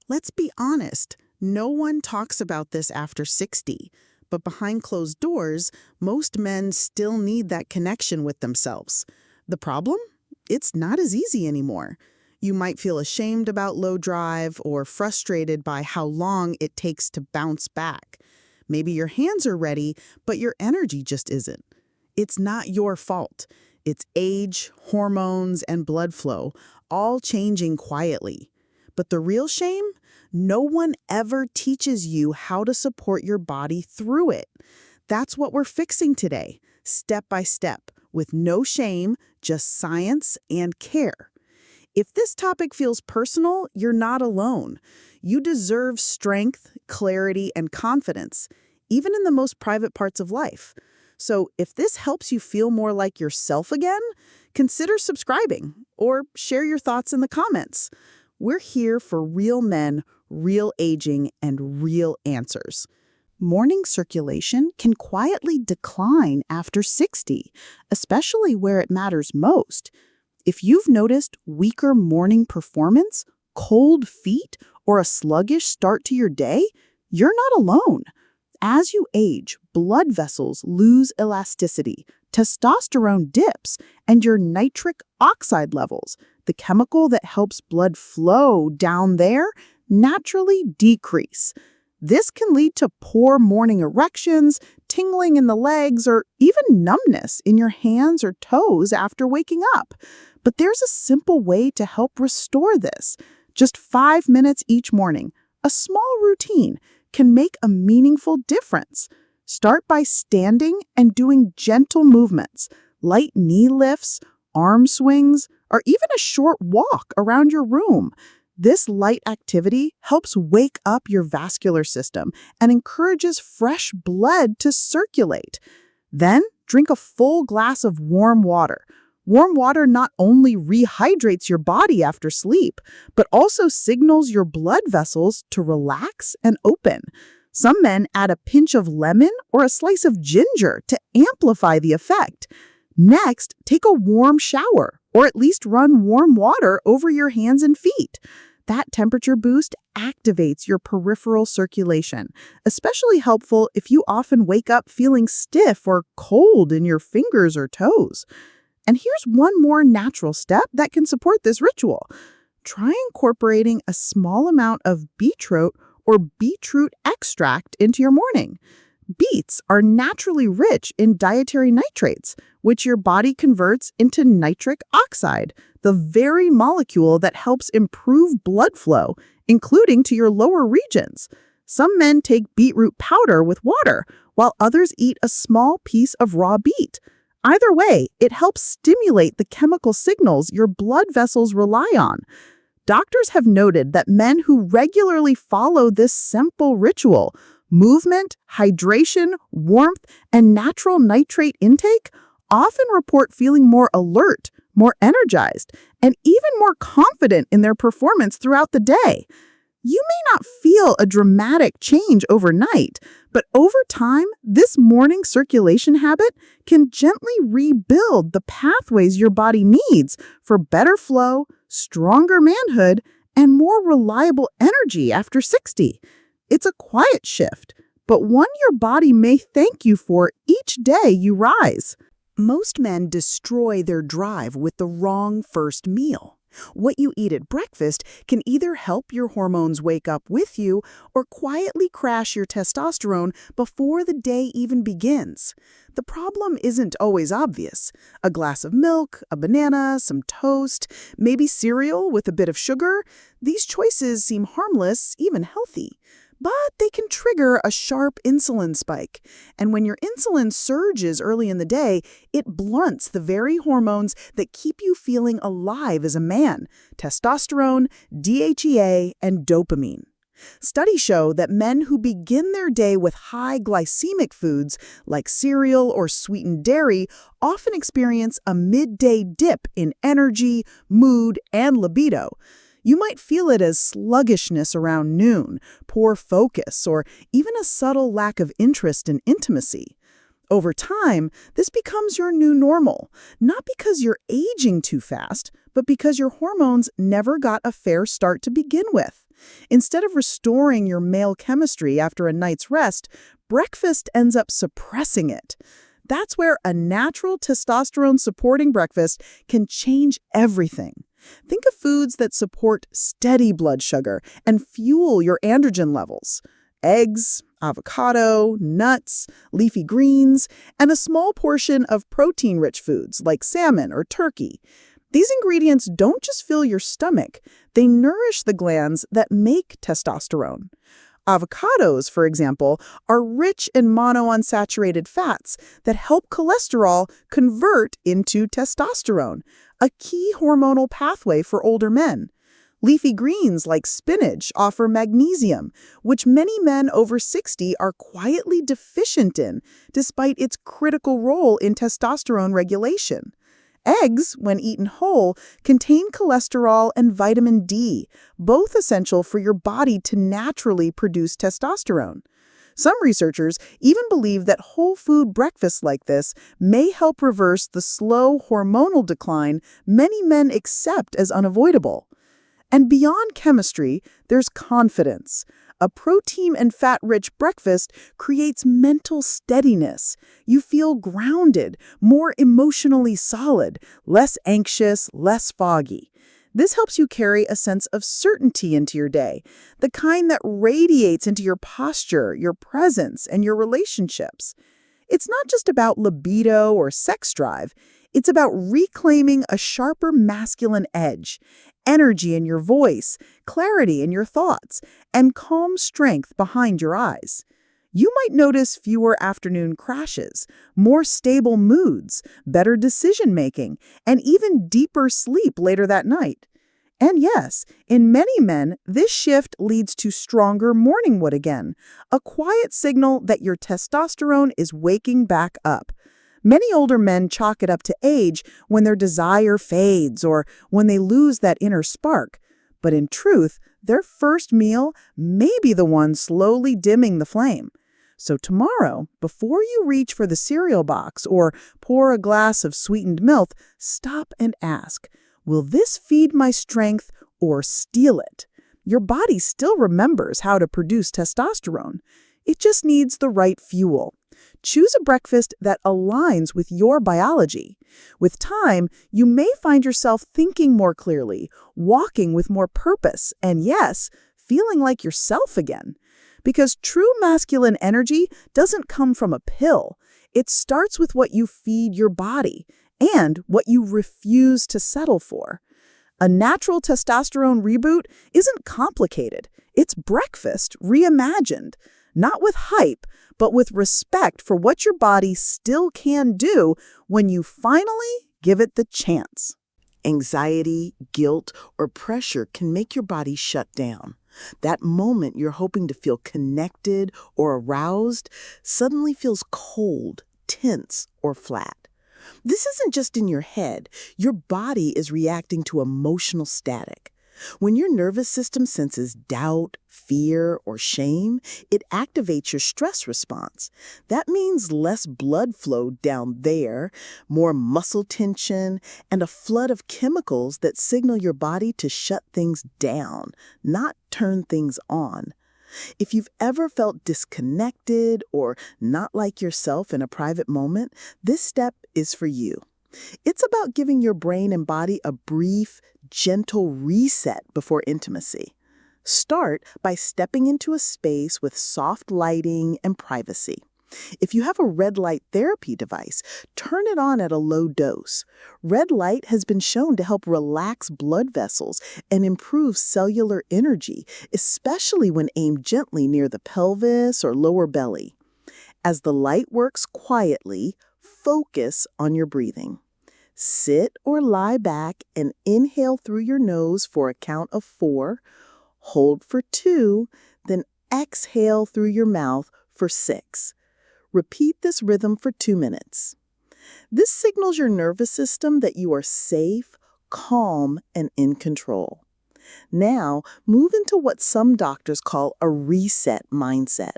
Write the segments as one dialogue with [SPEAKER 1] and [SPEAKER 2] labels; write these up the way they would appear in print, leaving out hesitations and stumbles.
[SPEAKER 1] Let's be honest, no one talks about this after 60. But behind closed doors, most men still need that connection with themselves. The problem? It's not as easy anymore. You might feel ashamed about low drive or frustrated by how long it takes to bounce back. Maybe your hands are ready, but your energy just isn't. It's not your fault. It's age, hormones, and blood flow, all changing quietly. But the real shame? No one ever teaches you how to support your body through it. That's what we're fixing today, step by step, with no shame, just science and care. If this topic feels personal, you're not alone. You deserve strength, clarity, and confidence, even in the most private parts of life. So if this helps you feel more like yourself again, consider subscribing or share your thoughts in the comments. We're here for real men, real aging, and real answers. Morning circulation can quietly decline after 60, especially where it matters most. If you've noticed weaker morning performance, cold feet, or a sluggish start to your day, you're not alone. As you age, blood vessels lose elasticity, testosterone dips, and your nitric oxide levels, the chemical that helps blood flow down there, naturally decrease. This can lead to poor morning erections, tingling in the legs, or even numbness in your hands or toes after waking up. But there's a simple way to help restore this. Just 5 minutes each morning, a small routine, can make a meaningful difference. Start by standing and doing gentle movements, light knee lifts, arm swings, or even a short walk around your room. This light activity helps wake up your vascular system and encourages fresh blood to circulate. Then, drink a full glass of warm water. Warm water not only rehydrates your body after sleep, but also signals your blood vessels to relax and open. Some men add a pinch of lemon or a slice of ginger to amplify the effect. Next, take a warm shower, or at least run warm water over your hands and feet. That temperature boost activates your peripheral circulation, especially helpful if you often wake up feeling stiff or cold in your fingers or toes. And here's one more natural step that can support this ritual. Try incorporating a small amount of beetroot or beetroot extract into your morning. Beets are naturally rich in dietary nitrates, which your body converts into nitric oxide, the very molecule that helps improve blood flow, including to your lower regions. Some men take beetroot powder with water, while others eat a small piece of raw beet. Either way, it helps stimulate the chemical signals your blood vessels rely on. Doctors have noted that men who regularly follow this simple ritual, movement, hydration, warmth, and natural nitrate intake, often report feeling more alert, more energized, and even more confident in their performance throughout the day. You may not feel a dramatic change overnight, but over time, this morning circulation habit can gently rebuild the pathways your body needs for better flow, stronger manhood, and more reliable energy after 60. It's a quiet shift, but one your body may thank you for each day you rise. Most men destroy their drive with the wrong first meal. What you eat at breakfast can either help your hormones wake up with you or quietly crash your testosterone before the day even begins. The problem isn't always obvious. A glass of milk, a banana, some toast, maybe cereal with a bit of sugar. These choices seem harmless, even healthy. But they can trigger a sharp insulin spike. And when your insulin surges early in the day, it blunts the very hormones that keep you feeling alive as a man: testosterone, DHEA, and dopamine. Studies show that men who begin their day with high glycemic foods like cereal or sweetened dairy often experience a midday dip in energy, mood, and libido. You might feel it as sluggishness around noon, poor focus, or even a subtle lack of interest in intimacy. Over time, this becomes your new normal, not because you're aging too fast, but because your hormones never got a fair start to begin with.
[SPEAKER 2] Instead of restoring your male chemistry after a night's rest, breakfast ends up suppressing it. That's where a natural testosterone-supporting breakfast can change everything. Think of foods that support steady blood sugar and fuel your androgen levels. Eggs, avocado, nuts, leafy greens, and a small portion of protein-rich foods like salmon or turkey. These ingredients don't just fill your stomach, they nourish the glands that make testosterone. Avocados, for example, are rich in monounsaturated fats that help cholesterol convert into testosterone, a key hormonal pathway for older men. Leafy greens like spinach offer magnesium, which many men over 60 are quietly deficient in, despite its critical role in testosterone regulation. Eggs, when eaten whole, contain cholesterol and vitamin D, both essential for your body to naturally produce testosterone. Some researchers even believe that whole food breakfasts like this may help reverse the slow hormonal decline many men accept as unavoidable. And beyond chemistry, there's confidence. A protein and fat-rich breakfast creates mental steadiness. You feel grounded, more emotionally solid, less anxious, less foggy. This helps you carry a sense of certainty into your day, the kind that radiates into your posture, your presence, and your relationships. It's not just about libido or sex drive. It's about reclaiming a sharper masculine edge, energy in your voice, clarity in your thoughts, and calm strength behind your eyes. You might notice fewer afternoon crashes, more stable moods, better decision-making, and even deeper sleep later that night. And yes, in many men, this shift leads to stronger morning wood again, a quiet signal that your testosterone is waking back up. Many older men chalk it up to age when their desire fades or when they lose that inner spark. But in truth, their first meal may be the one slowly dimming the flame. So tomorrow, before you reach for the cereal box or pour a glass of sweetened milk, stop and ask, will this feed my strength or steal it? Your body still remembers how to produce testosterone. It just needs the right fuel. Choose a breakfast that aligns with your biology. With time, you may find yourself thinking more clearly, walking with more purpose, and yes, feeling like yourself again. Because true masculine energy doesn't come from a pill. It starts with what you feed your body and what you refuse to settle for. A natural testosterone reboot isn't complicated. It's breakfast reimagined. Not with hype, but with respect for what your body still can do when you finally give it the chance.
[SPEAKER 1] Anxiety, guilt, or pressure can make your body shut down. That moment you're hoping to feel connected or aroused suddenly feels cold, tense, or flat. This isn't just in your head. Your body is reacting to emotional static. When your nervous system senses doubt, fear, or shame, it activates your stress response. That means less blood flow down there, more muscle tension, and a flood of chemicals that signal your body to shut things down, not turn things on. If you've ever felt disconnected or not like yourself in a private moment, this step is for you. It's about giving your brain and body a brief, gentle reset before intimacy. Start by stepping into a space with soft lighting and privacy. If you have a red light therapy device, turn it on at a low dose. Red light has been shown to help relax blood vessels and improve cellular energy, especially when aimed gently near the pelvis or lower belly. As the light works quietly, focus on your breathing. Sit or lie back and inhale through your nose for a count of 4, hold for 2, then exhale through your mouth for 6. Repeat this rhythm for 2 minutes. This signals your nervous system that you are safe, calm, and in control. Now, move into what some doctors call a reset mindset,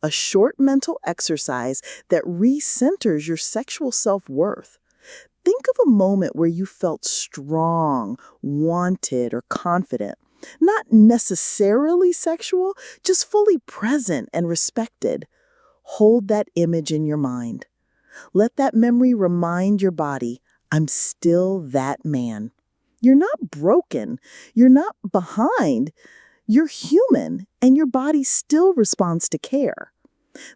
[SPEAKER 1] a short mental exercise that recenters your sexual self-worth. Think of a moment where you felt strong, wanted, or confident.
[SPEAKER 2] Not necessarily sexual, just fully present and respected. Hold that image in your mind. Let that memory remind your body, I'm still that man. You're not broken. You're not behind. You're human, and your body still responds to care.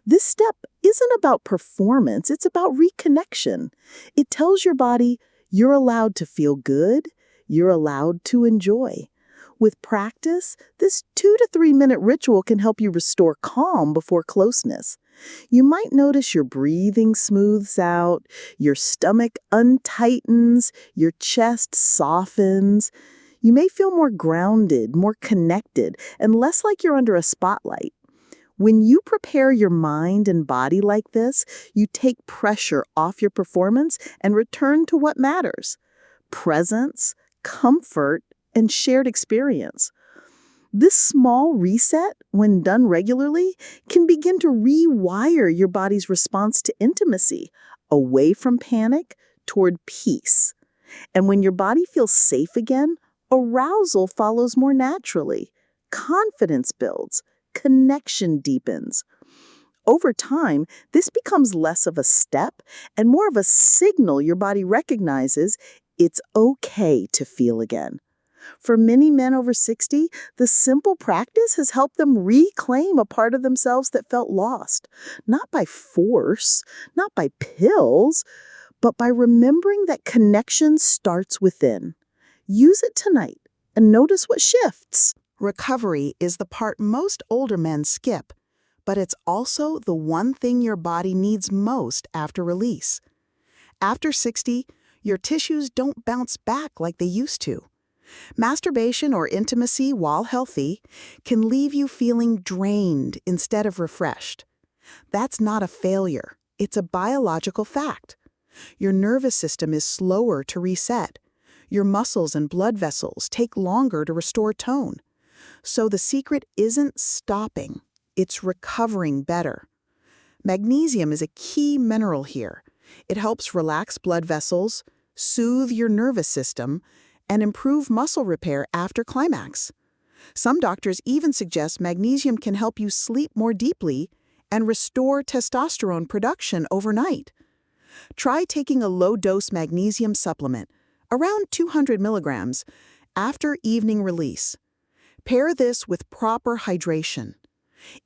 [SPEAKER 2] This step isn't about performance, it's about reconnection. It tells your body you're allowed to feel good, you're allowed to enjoy. With practice, this 2 to 3 minute ritual can help you restore calm before closeness. You might notice your breathing smooths out, your stomach untightens, your chest softens. You may feel more grounded, more connected, and less like you're under a spotlight. When you prepare your mind and body like this, you take pressure off your performance and return to what matters: presence, comfort, and shared experience. This small reset, when done regularly, can begin to rewire your body's response to intimacy, away from panic toward peace. And when your body feels safe again, arousal follows more naturally. Confidence builds, connection deepens. Over time, this becomes less of a step and more of a signal your body recognizes it's okay to feel again. For many men over 60, the simple practice has helped them reclaim a part of themselves that felt lost, not by force, not by pills, but by remembering that connection starts within. Use it tonight and notice what shifts.
[SPEAKER 1] Recovery is the part most older men skip, but it's also the one thing your body needs most after release. After 60, your tissues don't bounce back like they used to. Masturbation or intimacy, while healthy, can leave you feeling drained instead of refreshed. That's not a failure. It's a biological fact. Your nervous system is slower to reset. Your muscles and blood vessels take longer to restore tone. So the secret isn't stopping, it's recovering better. Magnesium is a key mineral here. It helps relax blood vessels, soothe your nervous system, and improve muscle repair after climax. Some doctors even suggest magnesium can help you sleep more deeply and restore testosterone production overnight. Try taking a low-dose magnesium supplement, around 200 milligrams, after evening release. Pair this with proper hydration.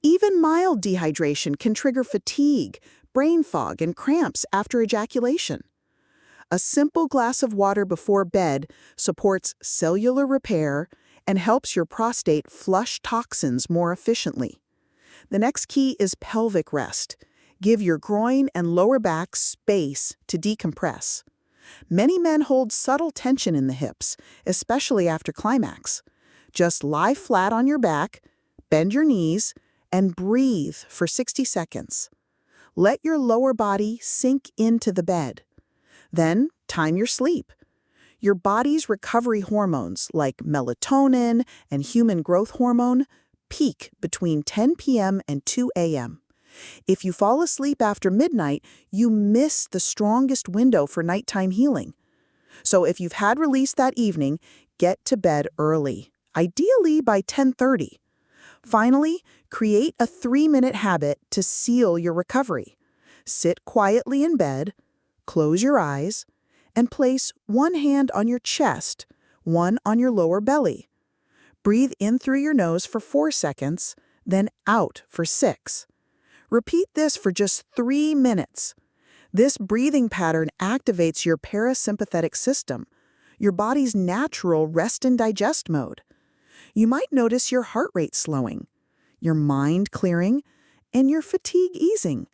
[SPEAKER 1] Even mild dehydration can trigger fatigue, brain fog, and cramps after ejaculation. A simple glass of water before bed supports cellular repair and helps your prostate flush toxins more efficiently. The next key is pelvic rest. Give your groin and lower back space to decompress. Many men hold subtle tension in the hips, especially after climax. Just lie flat on your back, bend your knees, and breathe for 60 seconds. Let your lower body sink into the bed. Then, time your sleep. Your body's recovery hormones, like melatonin and human growth hormone, peak between 10 p.m. and 2 a.m. If you fall asleep after midnight, you miss the strongest window for nighttime healing. So if you've had release that evening, get to bed early, ideally by 10:30. Finally, create a 3-minute habit to seal your recovery. Sit quietly in bed, close your eyes, and place one hand on your chest, one on your lower belly. Breathe in through your nose for 4 seconds, then out for 6. Repeat this for just 3 minutes. This breathing pattern activates your parasympathetic system, your body's natural rest and digest mode. You might notice your heart rate slowing, your mind clearing, and your fatigue easing.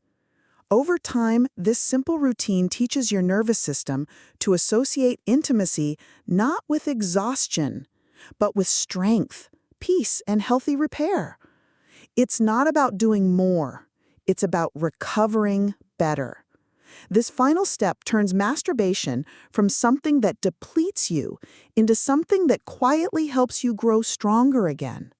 [SPEAKER 1] Over time, this simple routine teaches your nervous system to associate intimacy not with exhaustion, but with strength, peace, and healthy repair. It's not about doing more. It's about recovering better. This final step turns masturbation from something that depletes you into something that quietly helps you grow stronger again.